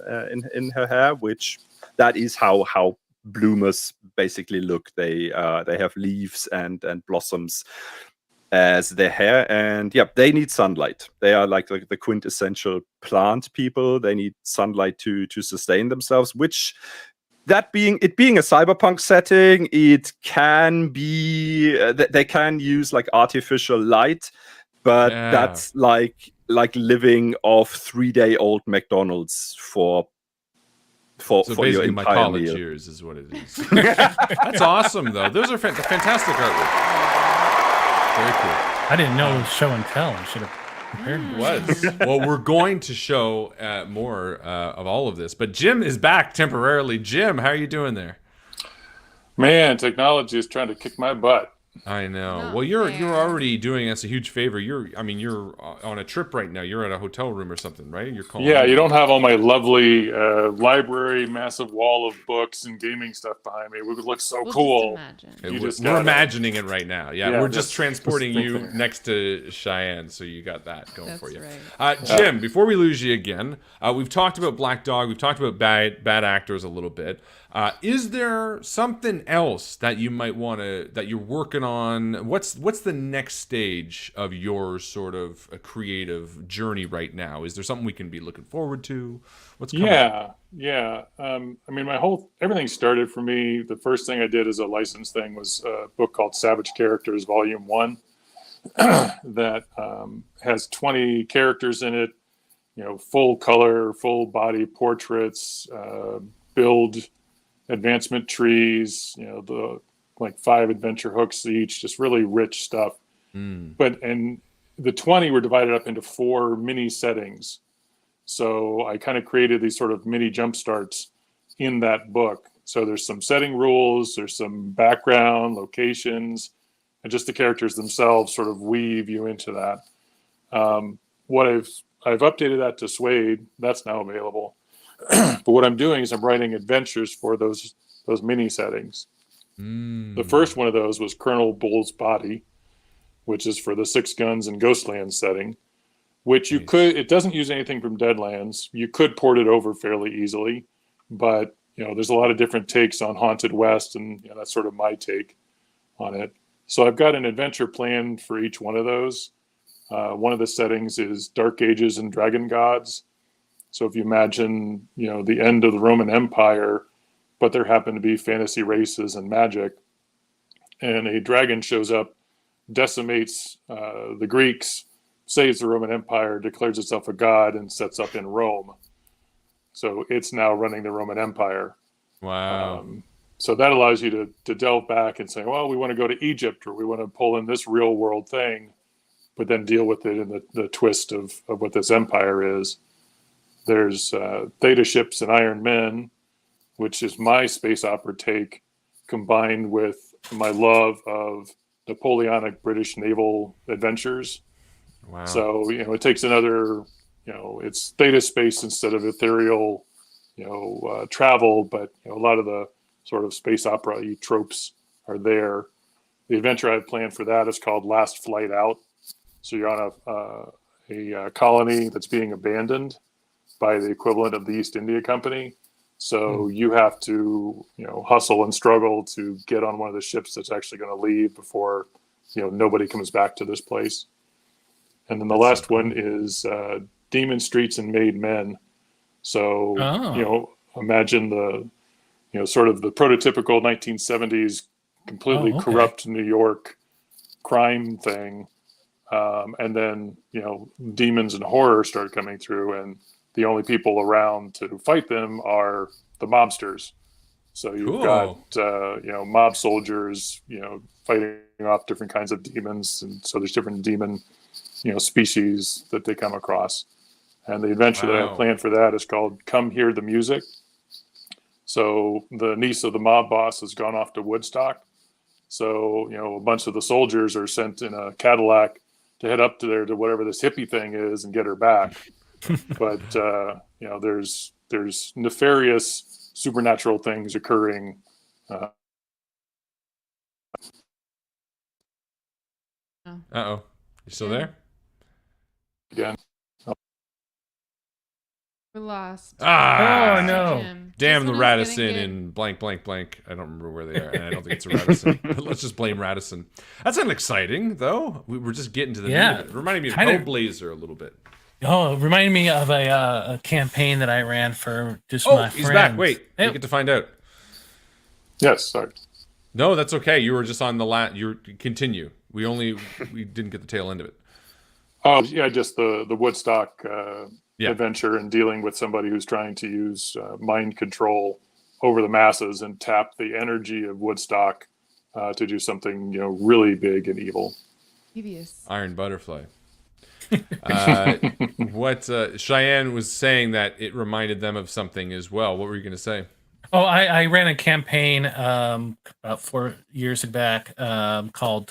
in her hair, which that is how bloomers basically look. They have leaves and blossoms as their hair, and yeah, they need sunlight. They are like the quintessential plant people. They need sunlight to sustain themselves, which that being a cyberpunk setting, it can be they can use like artificial light, but that's like living off 3-day-old McDonald's for basically your my entire college meal. years is what it is. That's awesome, though. Those are fantastic artwork. Very cool. I didn't know it was show and tell. I should have prepared. It was. Well, we're going to show more of all of this, but Jim is back temporarily. Jim, how are you doing there? Man, technology is trying to kick my butt. I know. Not Well, you're fair. already doing us a huge favor. You're on a trip right now. You're at a hotel room or something, right? You're calling. Yeah, you don't have all my lovely library, massive wall of books and gaming stuff behind me. It would look so We'll cool. just imagine. You just We're gotta- imagining it right now. Yeah, Yeah, we're just just transporting think you of it. next to Cheyenne, so you got that going That's for you. right. Jim, before we lose you again, we've talked about Black Dog. We've talked about bad actors a little bit. Is there something else that you might want that you're working on? What's the next stage of your sort of creative journey right now? Is there something we can be looking forward to? What's coming? Yeah. I mean, everything started for me. The first thing I did as a license thing was a book called Savage Characters, Volume 1, that has 20 characters in it. Full color, full body portraits, build advancement trees, the like 5 adventure hooks each, just really rich stuff. And the 20 were divided up into 4 mini settings. So I kind of created these sort of mini jump starts in that book. So there's some setting rules, there's some background, locations, and just the characters themselves sort of weave you into that. What I've updated that to Suede. That's now available. But what I'm doing is I'm writing adventures for those mini settings. The first one of those was Colonel Bull's Body, which is for the Six Guns and Ghostlands setting, which it doesn't use anything from Deadlands. You could port it over fairly easily, but there's a lot of different takes on Haunted West, and that's sort of my take on it. So I've got an adventure planned for each one of those. One of the settings is Dark Ages and Dragon Gods. So if you imagine, the end of the Roman Empire, but there happen to be fantasy races and magic, and a dragon shows up, decimates the Greeks, saves the Roman Empire, declares itself a god, and sets up in Rome. So it's now running the Roman Empire. Wow. So that allows you to delve back and say, well, we want to go to Egypt, or we want to pull in this real world thing, but then deal with it in the twist of what this empire is. There's Theta Ships and Iron Men, which is my space opera take, combined with my love of Napoleonic British naval adventures. Wow. So, it takes another, it's theta space instead of ethereal, travel, but a lot of the sort of space opera tropes are there. The adventure I have planned for that is called Last Flight Out. So you're on a colony that's being abandoned by the equivalent of the East India Company. So you have to, hustle and struggle to get on one of the ships that's actually going to leave before, nobody comes back to this place. And then the last one is Demon Streets and Made Men. So, imagine the, sort of the prototypical 1970s, completely corrupt New York crime thing. And then, demons and horror start coming through, and the only people around to fight them are the mobsters. So you've Cool. got mob soldiers, fighting off different kinds of demons, and so there's different demon species that they come across. And the adventure that I Wow. have planned for that is called Come Hear the Music. So the niece of the mob boss has gone off to Woodstock. So, a bunch of the soldiers are sent in a Cadillac to head up to whatever this hippie thing is and get her back. But, there's nefarious supernatural things occurring. Uh-oh. You still there? Again. We're lost. Ah! Oh, no. Jim. Damn Just the when I was Radisson gonna get- and blank, blank, blank. I don't remember where they are, and I don't think it's a Radisson. Let's just blame Radisson. That's not exciting, though. We're just getting to the meat of it. Reminding me of Kind of- Hellblazer a little bit. Oh, it reminded me of a campaign that I ran for just Oh, my he's friends. back. Wait, we get to find out. Yes, sorry. No, that's okay. You were just on the You continue. We didn't get the tail end of it. Oh, yeah, just the Woodstock Yeah. adventure and dealing with somebody who's trying to use mind control over the masses and tap the energy of Woodstock to do something, really big and evil. Devious. Iron Butterfly. What Cheyenne was saying that it reminded them of something as well. What were you going to say? Oh, I ran a campaign about 4 years back called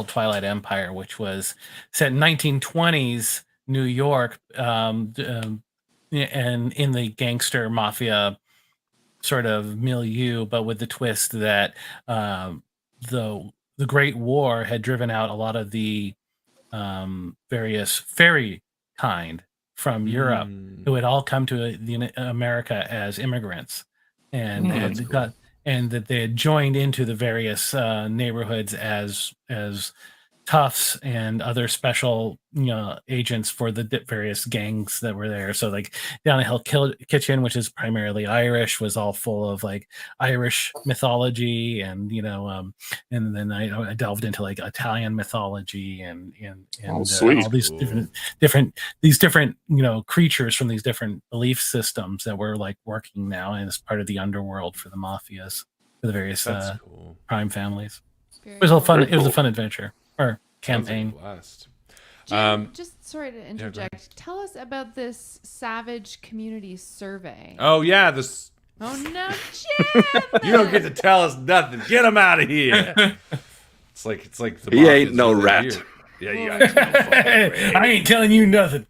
Twilight Empire, which was set in 1920s New York, and in the gangster mafia sort of milieu, but with the twist that the Great War had driven out a lot of the various fairy kind from Europe, who had all come to America as immigrants, and that's cool. that they had joined into the various neighborhoods as toughs and other special agents for the various gangs that were there. So like Down a Hill Kitchen, which is primarily Irish, was all full of like Irish mythology, and and then I delved into like Italian mythology and sweet. all these Cool. different creatures from these different belief systems that were like working now as part of the underworld for the mafias, for the various That's cool. crime families. Very It was a cool. fun. Very It was a cool. fun adventure or Sounds like a campaign. blast. Jim, just sorry to go interject. Tell us about this Savage Community Survey. Oh yeah, this. Oh no, Jim! You don't get to tell us nothing. Get him out of here. It's like the. He ain't Mafia's no really rat. here. Yeah, you got no fucking I ain't telling you nothing.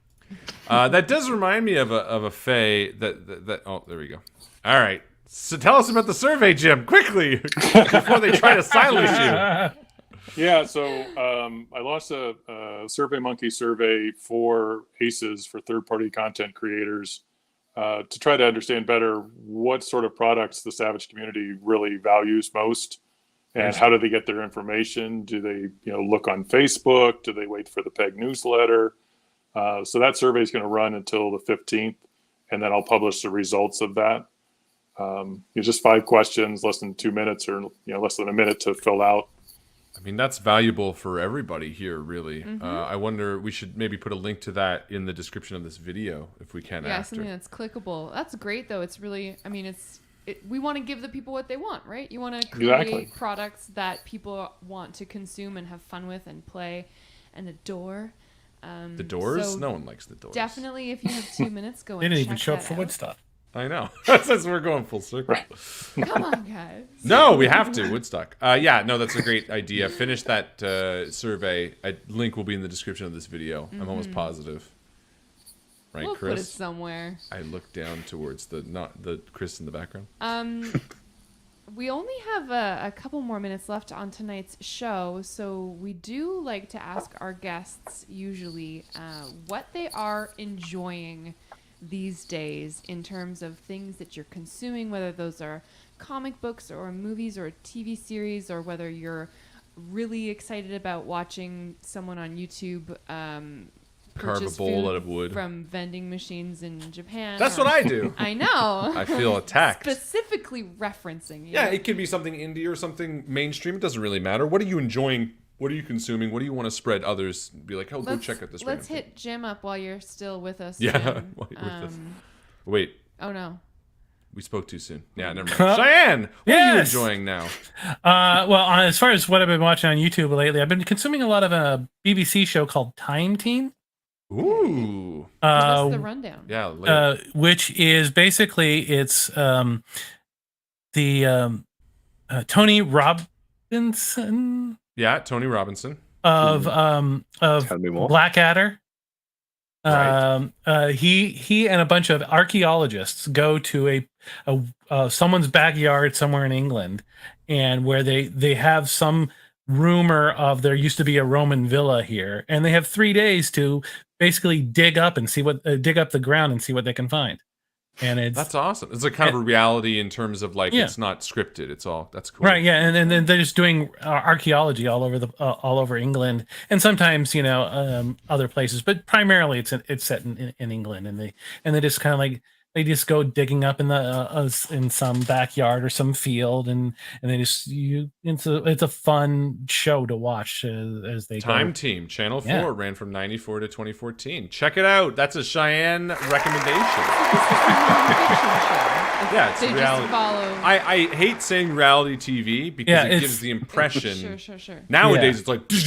That does remind me of a fae that. Oh, there we go. All right. So tell us about the survey, Jim, quickly, before they try to silence you. Yeah, so I launched a SurveyMonkey survey for ACEs, for third-party content creators, to try to understand better what sort of products the Savage community really values most, and how do they get their information? Do they look on Facebook? Do they wait for the PEG newsletter? So that survey is going to run until the 15th, and then I'll publish the results of that. It's just 5 questions, less than 2 minutes, or less than a minute to fill out. I mean, that's valuable for everybody here, really. I wonder, we should maybe put a link to that in the description of this video if we can. Yeah, after. something that's clickable. That's great, though. It's really, I mean, we want to give the people what they want, right? You want to create Exactly. products that people want to consume and have fun with and play and adore. The Doors? so No one likes the Doors. Definitely, if you have 2 minutes, go They and didn't even check show up that for out. Woodstock. I know. That's we're going full circle. Come on, guys. No, we have to. Woodstock. Yeah, no, that's a great idea. Finish that survey. A link will be in the description of this video. I'm almost positive. Right, We'll put it Chris? somewhere. I look down towards not the Chris in the background. We only have a couple more minutes left on tonight's show, so we do like to ask our guests usually what they are enjoying these days in terms of things that you're consuming, whether those are comic books or movies or a TV series, or whether you're really excited about watching someone on YouTube Carve a purchase bowl food out of wood. from vending machines in Japan. That's or- what I do. I know. I feel attacked. Specifically referencing you. Yeah, it could be something indie or something mainstream. It doesn't really matter. What are you enjoying? What are you consuming? What do you want to spread others? Be like, oh, go check out this. Let's random hit Jim up while you're still with us. Yeah, Jim. while you're with us. Wait, Oh no. We spoke too soon. Yeah, never mind. Cheyenne, what are you enjoying now? Well, as far as what I've been watching on YouTube lately, I've been consuming a lot of a BBC show called Time Team. Ooh. Give us the rundown. Yeah. Which is basically it's Tony Robinson. Yeah, Tony Robinson of Tell me more. Blackadder. Right. He and a bunch of archaeologists go to a someone's backyard somewhere in England, and where they have some rumor of there used to be a Roman villa here, and they have 3 days to basically dig up the ground and see what they can find. And that's awesome. It's a kind of a reality in terms of like it's not scripted. It's all that's cool. Right. Yeah, and then they're just doing archaeology all over England, and sometimes other places, but primarily it's set in England, and they just kind of like they just go digging up in some backyard or some field, and they just it's a fun show to watch as they Time go. Team Channel 4 ran from 94 to 2014. Check it out. That's a Cheyenne recommendation. Yeah, it's reality. I hate saying reality TV because it gives the impression. Sure. Nowadays, it's like you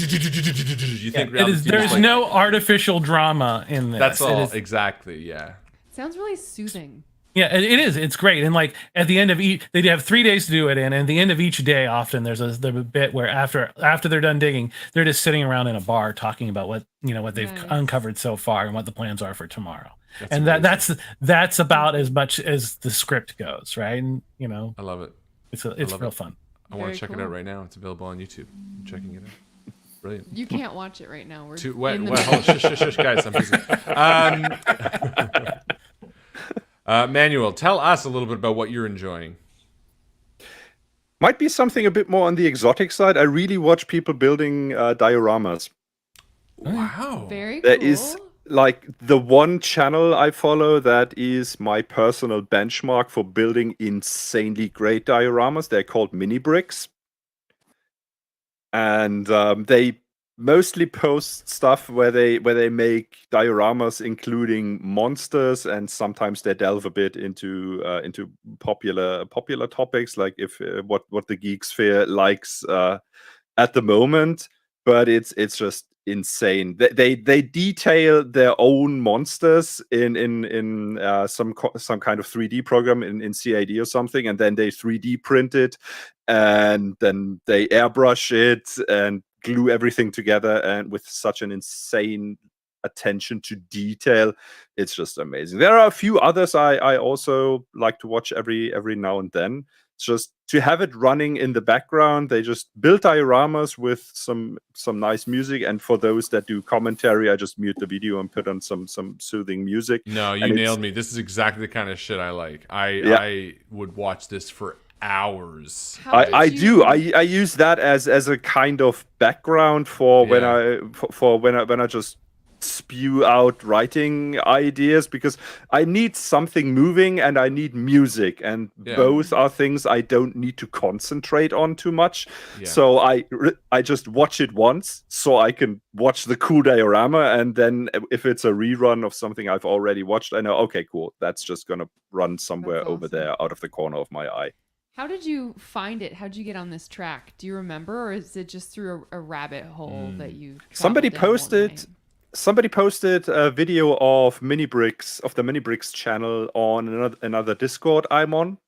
think reality TV there's like, no artificial drama in this. That's all. Exactly. Yeah. Sounds really soothing. Yeah, it is. It's great. And like at the end of each, they have 3 days to do it in. And at the end of each day, often there's a bit where after they're done digging, they're just sitting around in a bar talking about what they've uncovered so far and what the plans are for tomorrow. That's about as much as the script goes, right? And I love it. It's real fun. I want to check it out right now. It's available on YouTube. I'm checking it out. Brilliant. You can't watch it right now. Shush, guys, I'm busy. Manuel, tell us a little bit about what you're enjoying. Might be something a bit more on the exotic side. I really watch people building dioramas. Wow. Very cool. There is like the one channel I follow that is my personal benchmark for building insanely great dioramas. They're called Mini Bricks. And they mostly post stuff where they make dioramas including monsters, and sometimes they delve a bit into popular topics like if what the Geek Sphere likes at the moment. But it's just insane. They detail their own monsters in some kind of 3D program in CAD or something, and then they 3D print it, and then they airbrush it and glue everything together, and with such an insane attention to detail, it's just amazing. There are a few others I also like to watch every now and then. It's just to have it running in the background. They just build dioramas with some nice music, and for those that do commentary, I just mute the video and put on some soothing music. No, you nailed me. This is exactly the kind of shit I like. I would watch this for hours. I use that as a kind of background for when I just spew out writing ideas, because I need something moving and I need music, and both are things I don't need to concentrate on too much. So I just watch it once so I can watch the cool diorama, and then if it's a rerun of something I've already watched, I know, okay, cool, that's just gonna run somewhere over there out of the corner of my eye. How did you find it? How did you get on this track? Do you remember, or is it just through a rabbit hole that you Somebody posted a video of the Mini Bricks channel on another Discord I'm on,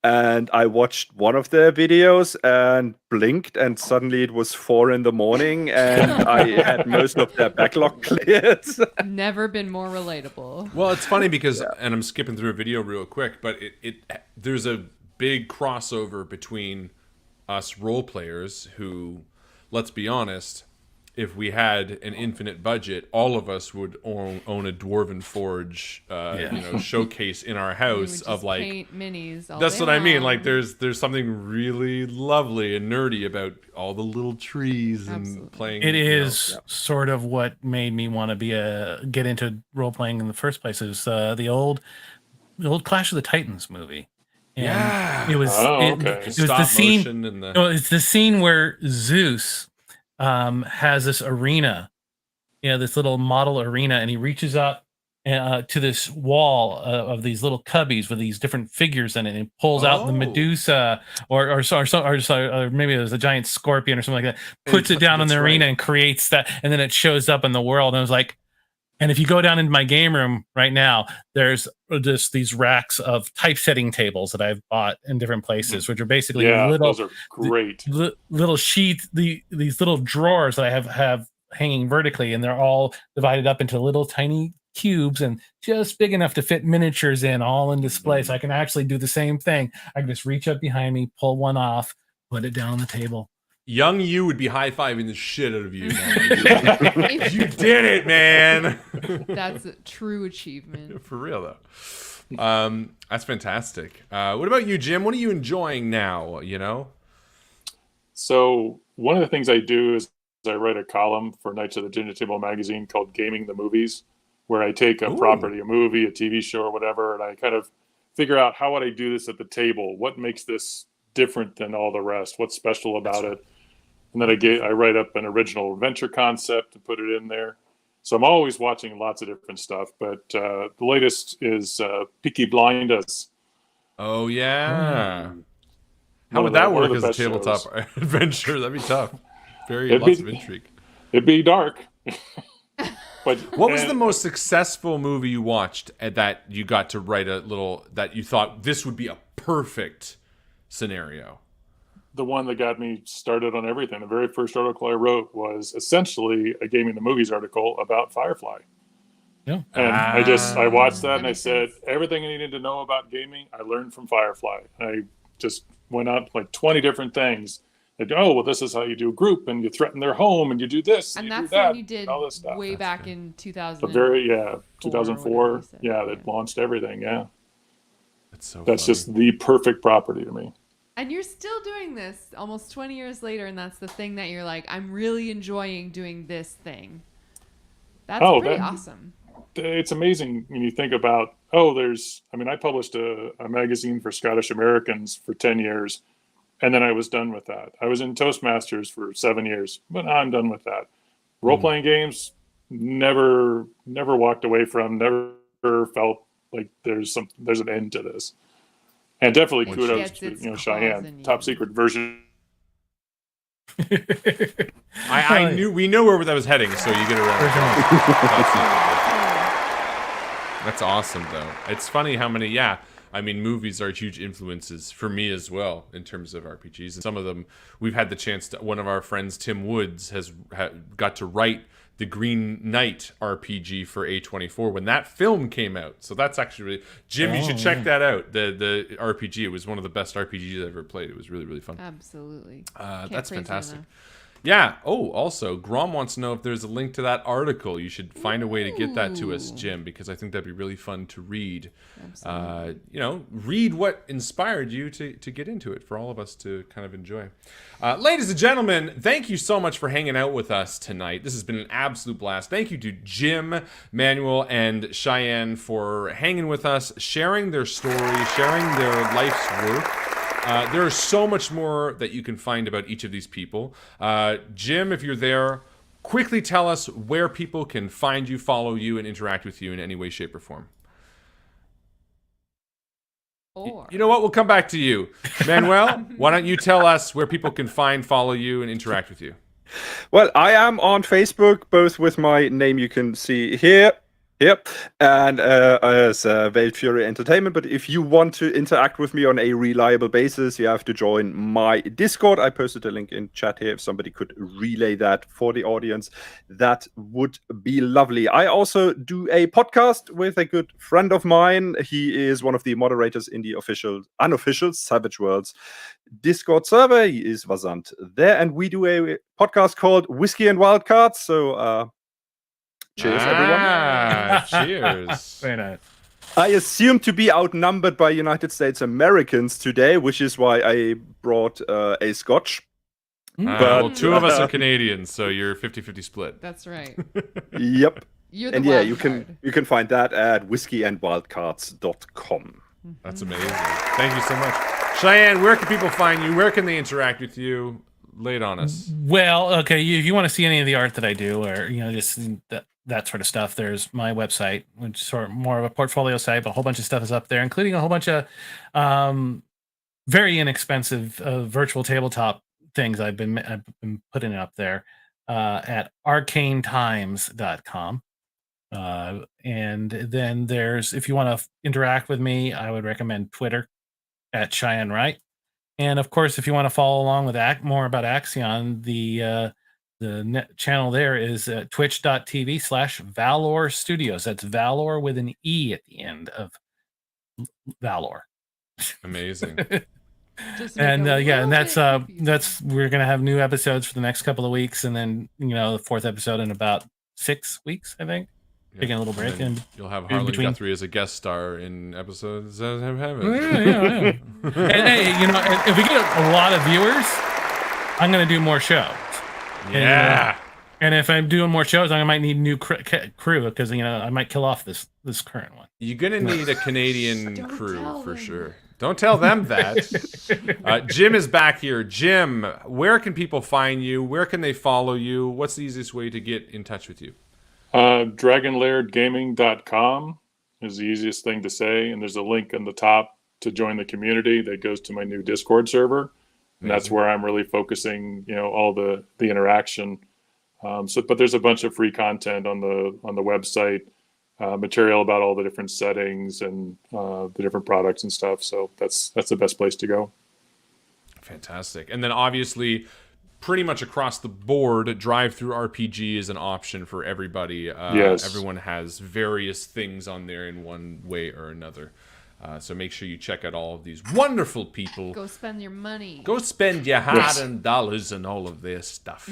and I watched one of their videos and blinked, and suddenly it was 4 a.m. and I had most of their backlog cleared. Never been more relatable. Well, it's funny because, and I'm skipping through a video real quick, but there's a big crossover between us role players who, let's be honest, if we had an infinite budget, all of us would own a Dwarven Forge, showcase in our house of like paint minis. That's what I mean. Like, there's something really lovely and nerdy about all the little trees and playing. It is sort of what made me want to get into role playing in the first place. Is the old Clash of the Titans movie. And it was it was the scene. It's the scene where Zeus has this arena, this little model arena, and he reaches up to this wall of these little cubbies with these different figures in it, and pulls out the Medusa or maybe it was a giant scorpion or something like that, puts it down in the arena and creates that, and then it shows up in the world. And I was like, and if you go down into my game room right now, there's just these racks of typesetting tables that I've bought in different places, which are basically little, those are great. Little sheets, these little drawers that I have hanging vertically, and they're all divided up into little tiny cubes and just big enough to fit miniatures in, all in display. So I can actually do the same thing. I can just reach up behind me, pull one off, put it down on the table. Young you would be high-fiving the shit out of you now. You did it, man. That's a true achievement. For real, though. That's fantastic. What about you, Jim? What are you enjoying now, you know? So one of the things I do is I write a column for Knights of the Ginger Table magazine called Gaming the Movies, where I take a property, a movie, a TV show, or whatever, and I kind of figure out how would I do this at the table? What makes this different than all the rest? What's special about it? And then I write up an original adventure concept and put it in there. So I'm always watching lots of different stuff. But the latest is Peaky Blinders. Oh, yeah. How would that work as a tabletop adventure? That'd be tough. Lots of intrigue. It'd be dark. But what was the most successful movie you watched that you got to write that you thought this would be a perfect scenario? The one that got me started on everything. The very first article I wrote was essentially a Gaming the Movies article about Firefly. Yeah. And I watched that and I said, everything I needed to know about gaming, I learned from Firefly. I just went out like 20 different things. This is how you do a group, and you threaten their home, and you do this, and you that's do that, what you did all this stuff. way back in 2000. 2004. That launched everything. Yeah. That's funny. Just the perfect property to me. And you're still doing this almost 20 years later, and that's the thing that you're like, I'm really enjoying doing this thing. That's pretty awesome. It's amazing when you think about, I published a magazine for Scottish Americans for 10 years, and then I was done with that. I was in Toastmasters for 7 years, but now I'm done with that. Role-playing games, never walked away from, never felt like there's an end to this. And definitely kudos to Cheyenne, top secret version. we know where that was heading, so you get around. That's awesome, though. It's funny how many, movies are huge influences for me as well in terms of RPGs. And some of them, we've had the chance to, one of our friends, Tim Woods, has got to write the Green Knight RPG for A24 when that film came out. So that's actually really, Jim, you should check that out. The RPG, it was one of the best RPGs I've ever played. It was really, really fun. Absolutely. That's fantastic. Yeah. Oh, also, Grom wants to know if there's a link to that article. You should find a way to get that to us, Jim, because I think that'd be really fun to read. Absolutely. Read what inspired you to get into it for all of us to kind of enjoy. Ladies and gentlemen, thank you so much for hanging out with us tonight. This has been an absolute blast. Thank you to Jim, Manuel, and Cheyenne for hanging with us, sharing their story, sharing their life's work. There is so much more that you can find about each of these people. Jim, if you're there, quickly tell us where people can find you, follow you, and interact with you in any way, shape, or form. You know what? We'll come back to you. Manuel, why don't you tell us where people can find, follow you, and interact with you? Well, I am on Facebook, both with my name you can see here. Yep, and as Valore Entertainment. But if you want to interact with me on a reliable basis, you have to join my Discord. I posted a link in chat here. If somebody could relay that for the audience, that would be lovely. I also do a podcast with a good friend of mine. He is one of the moderators in the unofficial Savage Worlds Discord server. He is Vasant there, and we do a podcast called Whiskey and Wildcards. So, cheers, everyone. Cheers. Very nice. I assume to be outnumbered by United States Americans today, which is why I brought a scotch. But two of us are Canadians, so you're 50-50 split. That's right. Yep. You're the and wild you card. can find that at whiskeyandwildcards.com. That's amazing. Thank you so much. Cheyenne, where can people find you? Where can they interact with you? Lay it on us. Well, okay, if you want to see any of the art that I do, or just that sort of stuff, there's my website, which is sort of more of a portfolio site, but a whole bunch of stuff is up there, including a whole bunch of very inexpensive virtual tabletop things I've been putting up there at arcanetimes.com. And then there's, if you want to interact with me, I would recommend Twitter at Cheyenne Wright. And of course, if you want to follow along with more about Axion, the channel there is twitch.tv/Valore Studios. That's Valore with an E at the end of Valore. Amazing. And and that's we're gonna have new episodes for the next couple of weeks, and then the fourth episode in about 6 weeks, I think. Yeah. Taking a little break, and you'll have Harlan Guthrie as a guest star in episodes. Yeah. And hey, if we get a lot of viewers, I'm gonna do more shows. Yeah. And if I'm doing more shows, I might need new crew because I might kill off this current one. You're gonna need a Canadian crew for sure. Don't tell them that. Jim is back here. Jim, where can people find you? Where can they follow you? What's the easiest way to get in touch with you? DragonLairdGaming.com is the easiest thing to say, and there's a link on the top to join the community that goes to my new Discord server, and that's where I'm really focusing, all the interaction. But there's a bunch of free content on the website, material about all the different settings and the different products and stuff. So that's the best place to go. Fantastic. And then obviously, pretty much across the board, drive-through RPG is an option for everybody. Yes. Everyone has various things on there in one way or another. So make sure you check out all of these wonderful people. Go spend your money. Go spend your hard-earned dollars and all of this stuff.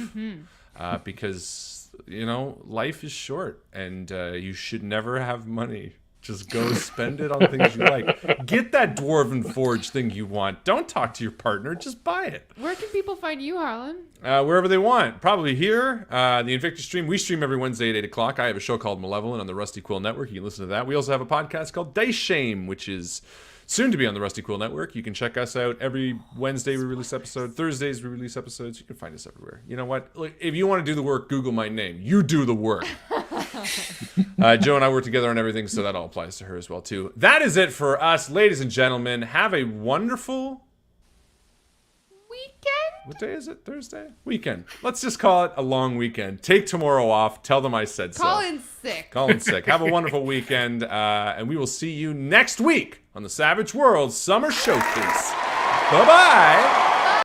Because, life is short and you should never have money. Just go spend it on things you like. Get that Dwarven Forge thing you want. Don't talk to your partner. Just buy it. Where can people find you, Harlan? Wherever they want. Probably here. The Invictus stream. We stream every Wednesday at 8 o'clock. I have a show called Malevolent on the Rusty Quill Network. You can listen to that. We also have a podcast called Dice Shame, which is soon to be on the Rusty Quill Network. You can check us out. Every Wednesday we release episodes. Thursdays we release episodes. You can find us everywhere. You know what? Look, if you want to do the work, Google my name. You do the work. Joe and I work together on everything, so that all applies to her as well, too. That is it for us, ladies and gentlemen. Have a wonderful weekend. What day is it? Thursday? Weekend. Let's just call it a long weekend. Take tomorrow off. Tell them I said so. Colin's sick. Colin's sick. Have a wonderful weekend, and we will see you next week on the Savage World Summer Showcase. Bye-bye.